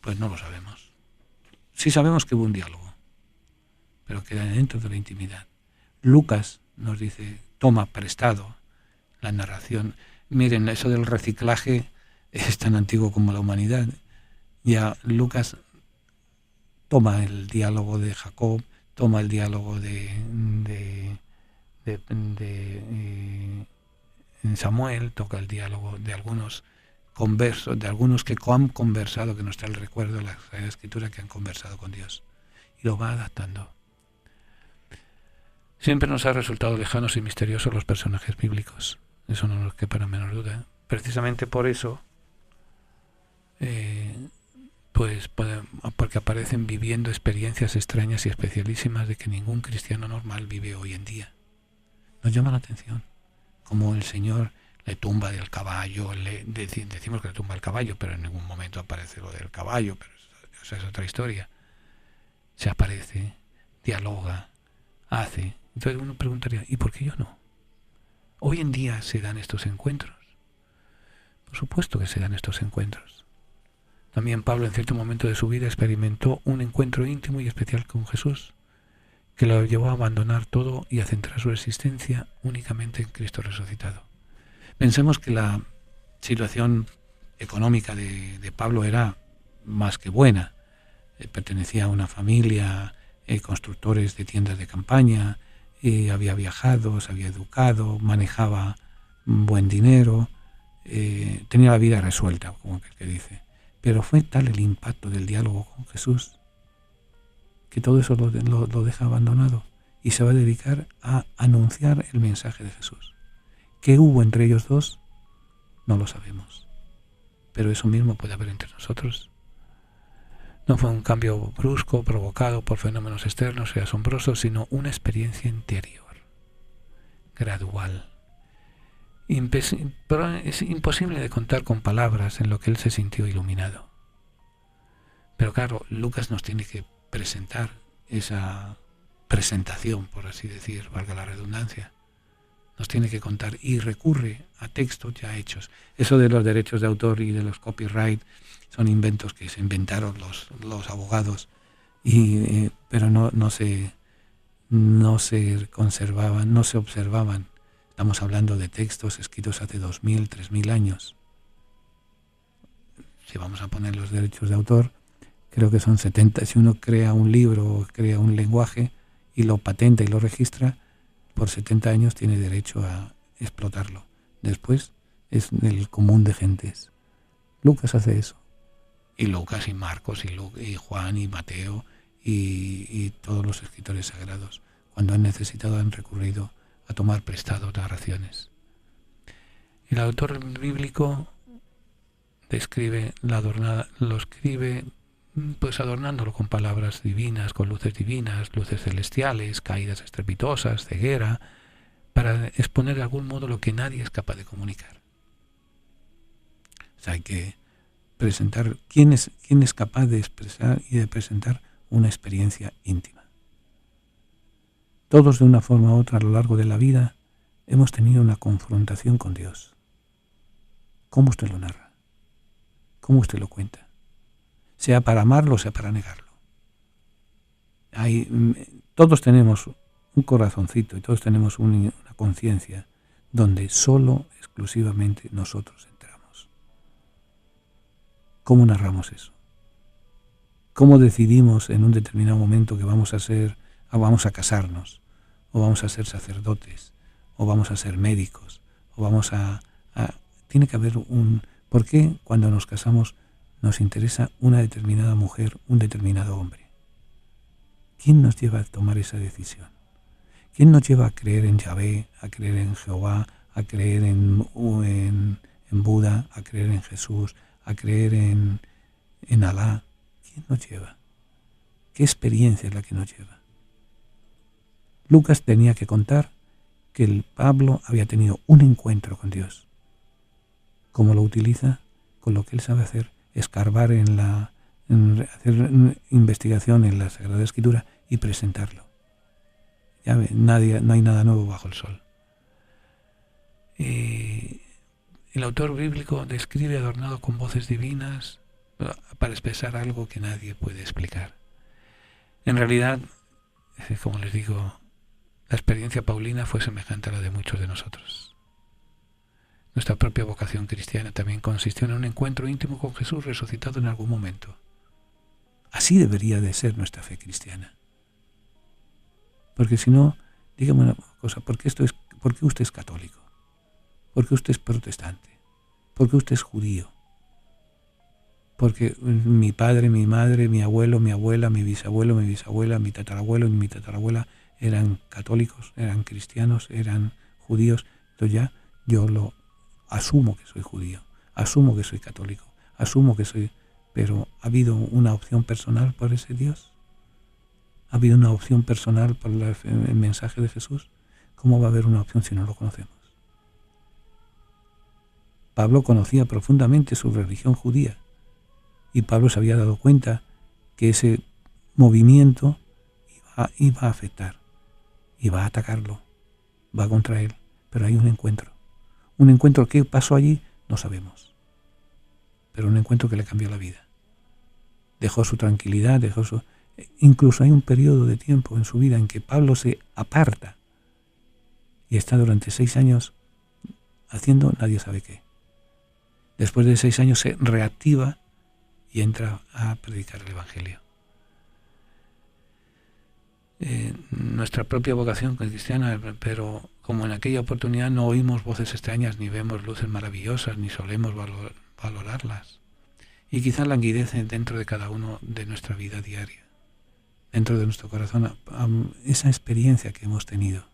Pues no lo sabemos. Sí sabemos que hubo un diálogo, pero queda dentro de la intimidad. Lucas nos dice, toma prestado la narración. Miren, eso del reciclaje es tan antiguo como la humanidad. Ya Lucas toma el diálogo de Jacob, toma el diálogo de Samuel, toca el diálogo de algunos conversos, de algunos que han conversado, que no está el recuerdo de la Sagrada Escritura, que han conversado con Dios, y lo va adaptando. Siempre nos ha resultado lejanos y misteriosos los personajes bíblicos. Eso no nos quepa la menor duda. Precisamente por eso, porque aparecen viviendo experiencias extrañas y especialísimas de que ningún cristiano normal vive hoy en día. Nos llama la atención, como el Señor le tumba del caballo, decimos que le tumba el caballo, pero en ningún momento aparece lo del caballo, pero esa es otra historia. Se aparece, dialoga, hace. Entonces uno preguntaría, ¿y por qué yo no? Hoy en día se dan estos encuentros. Por supuesto que se dan estos encuentros. También Pablo en cierto momento de su vida experimentó un encuentro íntimo y especial con Jesús, que lo llevó a abandonar todo y a centrar su existencia únicamente en Cristo resucitado. Pensemos que la situación económica de Pablo era más que buena. Pertenecía a una familia, constructores de tiendas de campaña, había viajado, se había educado, manejaba buen dinero, tenía la vida resuelta, como que dice. Pero fue tal el impacto del diálogo con Jesús que todo eso lo deja abandonado y se va a dedicar a anunciar el mensaje de Jesús. ¿Qué hubo entre ellos dos? No lo sabemos. Pero eso mismo puede haber entre nosotros. No fue un cambio brusco provocado por fenómenos externos y asombrosos, sino una experiencia interior, gradual. Pero es imposible de contar con palabras en lo que él se sintió iluminado. Pero claro, Lucas nos tiene que presentar esa presentación, por así decir, valga la redundancia. Nos tiene que contar y recurre a textos ya hechos. Eso de los derechos de autor y de los copyright son inventos que se inventaron los abogados, pero no se conservaban, no se observaban. Estamos hablando de textos escritos hace 2000, 3000 años. Si vamos a poner los derechos de autor, creo que son 70. Si uno crea un libro o crea un lenguaje y lo patenta y lo registra, por 70 años tiene derecho a explotarlo. Después es del común de gentes. Lucas hace eso. Y Lucas y Marcos y Juan y Mateo y todos los escritores sagrados, cuando han necesitado, han recurrido a tomar prestado narraciones. El autor bíblico describe lo escribe pues adornándolo con palabras divinas, con luces divinas, luces celestiales, caídas estrepitosas, ceguera, para exponer de algún modo lo que nadie es capaz de comunicar. O sea, hay que presentar quién es capaz de expresar y de presentar una experiencia íntima. Todos de una forma u otra a lo largo de la vida hemos tenido una confrontación con Dios. ¿Cómo usted lo narra? ¿Cómo usted lo cuenta? Sea para amarlo, sea para negarlo. Todos tenemos un corazoncito y todos tenemos una conciencia donde solo, exclusivamente nosotros entramos. ¿Cómo narramos eso? ¿Cómo decidimos en un determinado momento que vamos a casarnos, o vamos a ser sacerdotes, o vamos a ser médicos, o tiene que haber ¿por qué cuando nos casamos nos interesa una determinada mujer, un determinado hombre? ¿Quién nos lleva a tomar esa decisión? ¿Quién nos lleva a creer en Yahvé, a creer en Jehová, a creer en Buda, a creer en Jesús, a creer en Alá? ¿Quién nos lleva? ¿Qué experiencia es la que nos lleva? Lucas tenía que contar que el Pablo había tenido un encuentro con Dios. ¿Cómo lo utiliza? Con lo que él sabe hacer, escarbar hacer investigación en la Sagrada Escritura y presentarlo. Ya ve, no hay nada nuevo bajo el sol. El autor bíblico describe adornado con voces divinas para expresar algo que nadie puede explicar. En realidad, como les digo, la experiencia paulina fue semejante a la de muchos de nosotros. Nuestra propia vocación cristiana también consistió en un encuentro íntimo con Jesús resucitado en algún momento. Así debería de ser nuestra fe cristiana. Porque si no, dígame una cosa, ¿por qué usted es católico? ¿Por qué usted es protestante? ¿Por qué usted es judío? Porque mi padre, mi madre, mi abuelo, mi abuela, mi bisabuelo, mi bisabuela, mi tatarabuelo y mi tatarabuela eran católicos, eran cristianos, eran judíos. Entonces ya yo lo asumo que soy judío, asumo que soy católico, asumo que soy... Pero ¿ha habido una opción personal por ese Dios? ¿Ha habido una opción personal por el mensaje de Jesús? ¿Cómo va a haber una opción si no lo conocemos? Pablo conocía profundamente su religión judía y Pablo se había dado cuenta que ese movimiento iba a afectar, iba a atacarlo, va contra él, pero hay un encuentro. Un encuentro, ¿qué pasó allí? No sabemos, pero un encuentro que le cambió la vida. Dejó su tranquilidad, incluso hay un periodo de tiempo en su vida en que Pablo se aparta y está durante 6 años haciendo nadie sabe qué. Después de 6 años se reactiva y entra a predicar el Evangelio. Nuestra propia vocación cristiana, pero como en aquella oportunidad no oímos voces extrañas, ni vemos luces maravillosas, ni solemos valorarlas. Y quizás languidece dentro de cada uno de nuestra vida diaria, dentro de nuestro corazón, esa experiencia que hemos tenido,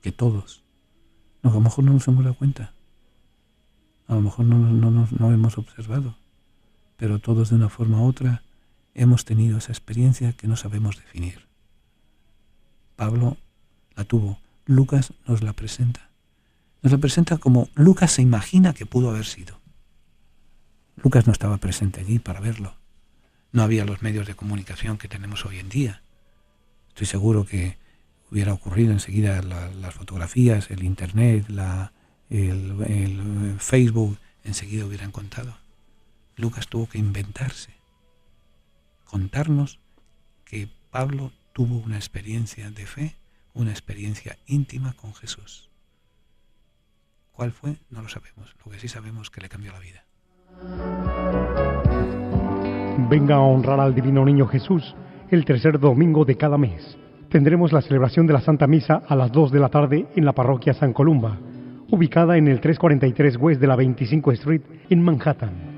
que todos, a lo mejor no nos hemos dado cuenta, a lo mejor no hemos observado, pero todos de una forma u otra hemos tenido esa experiencia que no sabemos definir. Pablo la tuvo, Lucas nos la presenta. Nos la presenta como Lucas se imagina que pudo haber sido. Lucas no estaba presente allí para verlo. No había los medios de comunicación que tenemos hoy en día. Estoy seguro que hubiera ocurrido enseguida las fotografías, el internet, el Facebook, enseguida hubieran contado. Lucas tuvo que inventarse, contarnos que Pablo tuvo una experiencia de fe, una experiencia íntima con Jesús. ¿Cuál fue? No lo sabemos. Lo que sí sabemos es que le cambió la vida. Venga a honrar al Divino Niño Jesús el tercer domingo de cada mes. Tendremos la celebración de la Santa Misa a las 2 de la tarde en la parroquia San Columba, ubicada en el 343 West de la 25 Street en Manhattan.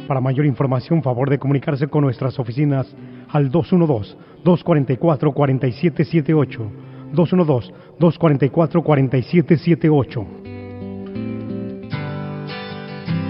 Para mayor información, favor de comunicarse con nuestras oficinas al 212-244-4778, 212-244-4778.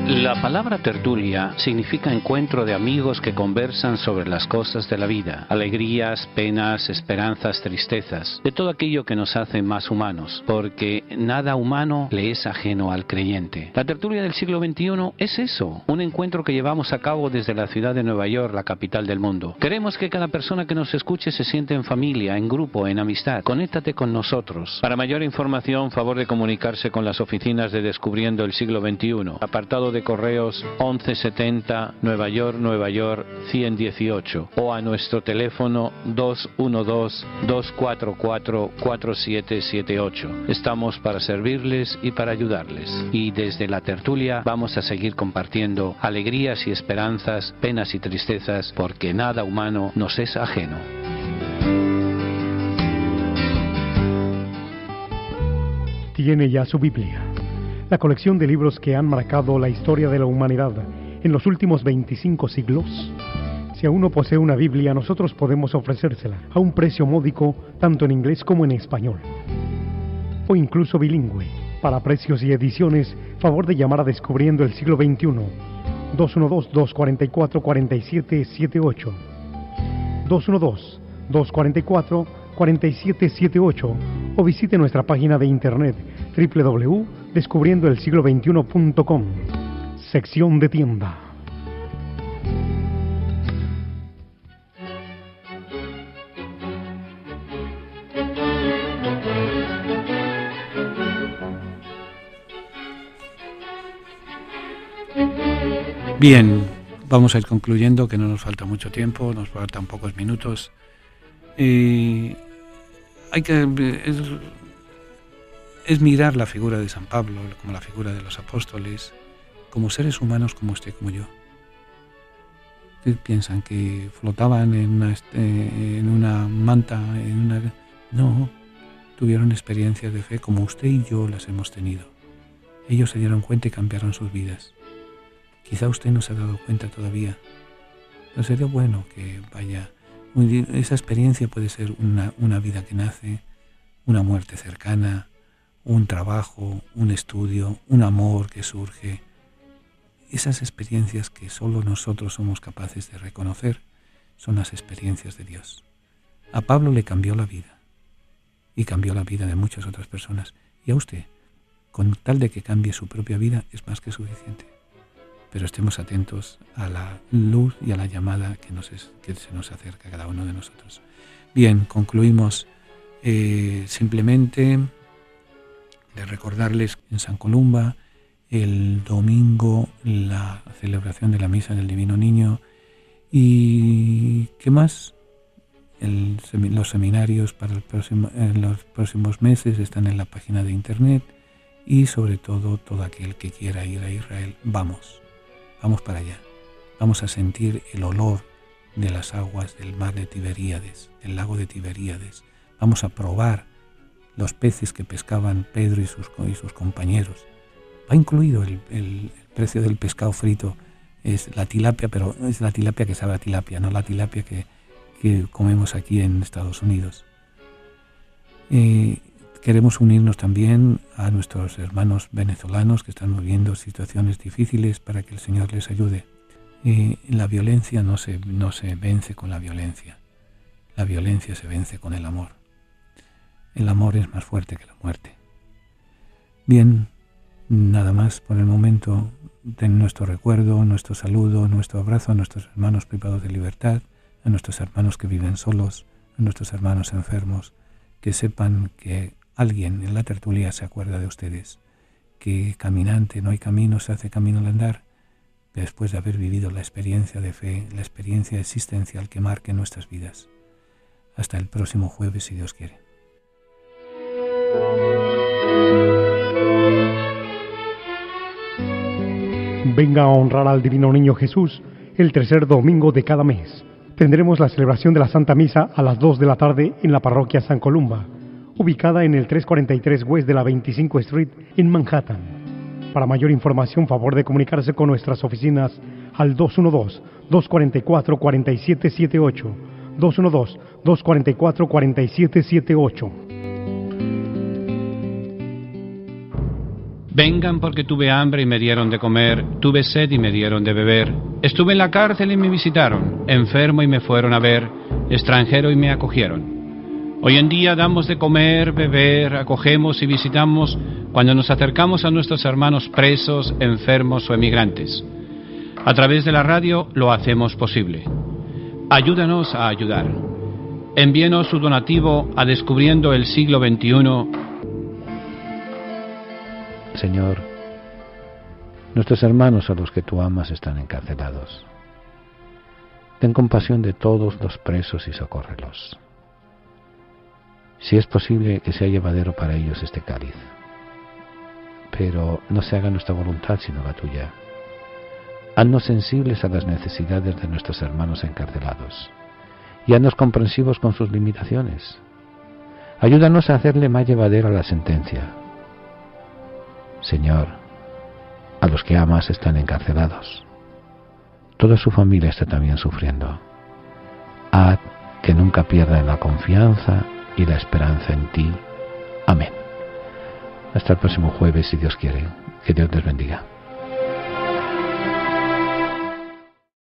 La palabra tertulia significa encuentro de amigos que conversan sobre las cosas de la vida, alegrías, penas, esperanzas, tristezas, de todo aquello que nos hace más humanos, porque nada humano le es ajeno al creyente. La tertulia del siglo XXI es eso, un encuentro que llevamos a cabo desde la ciudad de Nueva York, la capital del mundo. Queremos que cada persona que nos escuche se sienta en familia, en grupo, en amistad. Conéctate con nosotros. Para mayor información, favor de comunicarse con las oficinas de Descubriendo el Siglo XXI, apartado de correos 1170 Nueva York 118 o a nuestro teléfono 212-244-4778. Estamos para servirles y para ayudarles. Y desde la tertulia vamos a seguir compartiendo alegrías y esperanzas, penas y tristezas, porque nada humano nos es ajeno. Tiene ya su Biblia, la colección de libros que han marcado la historia de la humanidad en los últimos 25 siglos. Si aún no posee una Biblia, nosotros podemos ofrecérsela a un precio módico, tanto en inglés como en español, o incluso bilingüe. Para precios y ediciones, favor de llamar a Descubriendo el Siglo XXI, 212-244-4778, 212-244-4778, o visite nuestra página de internet www.descubriendoelsiglo21.com, sección de tienda. Bien, vamos a ir concluyendo, que no nos falta mucho tiempo, nos faltan pocos minutos. Es mirar la figura de San Pablo, como la figura de los apóstoles, como seres humanos como usted, como yo. ¿Ustedes piensan que flotaban en una manta? No, tuvieron experiencias de fe como usted y yo las hemos tenido. Ellos se dieron cuenta y cambiaron sus vidas. Quizá usted no se ha dado cuenta todavía, pero sería bueno que vaya. Esa experiencia puede ser una vida que nace, una muerte cercana, un trabajo, un estudio, un amor que surge. Esas experiencias que solo nosotros somos capaces de reconocer son las experiencias de Dios. A Pablo le cambió la vida y cambió la vida de muchas otras personas. Y a usted, con tal de que cambie su propia vida, es más que suficiente. Pero estemos atentos a la luz y a la llamada que se nos acerca a cada uno de nosotros. Bien, concluimos simplemente de recordarles en San Columba el domingo la celebración de la Misa del Divino Niño. ¿Y qué más? Los seminarios para en los próximos meses están en la página de internet, y sobre todo aquel que quiera ir a Israel, vamos para allá. Vamos a sentir el olor de las aguas del mar de Tiberíades, del lago de Tiberíades. Vamos a probar los peces que pescaban Pedro y sus compañeros. Va incluido el precio del pescado frito, es la tilapia, pero es la tilapia que sabe a tilapia, no la tilapia que comemos aquí en Estados Unidos. Queremos unirnos también a nuestros hermanos venezolanos que están viviendo situaciones difíciles para que el Señor les ayude. La violencia no se vence con la violencia se vence con el amor. El amor es más fuerte que la muerte. Bien, nada más por el momento. Den nuestro recuerdo, nuestro saludo, nuestro abrazo a nuestros hermanos privados de libertad, a nuestros hermanos que viven solos, a nuestros hermanos enfermos, que sepan que alguien en la tertulia se acuerda de ustedes, que caminante no hay camino, se hace camino al andar, después de haber vivido la experiencia de fe, la experiencia existencial que marque nuestras vidas. Hasta el próximo jueves, si Dios quiere. Venga a honrar al Divino Niño Jesús el tercer domingo de cada mes. Tendremos la celebración de la Santa Misa a las 2 de la tarde en la parroquia San Columba, ubicada en el 343 West de la 25 Street en Manhattan. Para mayor información, favor de comunicarse con nuestras oficinas al 212-244-4778, 212-244-4778. Vengan porque tuve hambre y me dieron de comer, tuve sed y me dieron de beber. Estuve en la cárcel y me visitaron, enfermo y me fueron a ver, extranjero y me acogieron. Hoy en día damos de comer, beber, acogemos y visitamos cuando nos acercamos a nuestros hermanos presos, enfermos o emigrantes. A través de la radio lo hacemos posible. Ayúdanos a ayudar. Envíenos su donativo a Descubriendo el Siglo XXI. Señor, nuestros hermanos a los que tú amas están encarcelados. Ten compasión de todos los presos y socórrelos. Si es posible, que sea llevadero para ellos este cáliz. Pero no se haga nuestra voluntad sino la tuya. Haznos sensibles a las necesidades de nuestros hermanos encarcelados y haznos comprensivos con sus limitaciones. Ayúdanos a hacerle más llevadera la sentencia. Señor, a los que amas están encarcelados. Toda su familia está también sufriendo. Haz que nunca pierdan la confianza y la esperanza en ti. Amén. Hasta el próximo jueves, si Dios quiere. Que Dios les bendiga.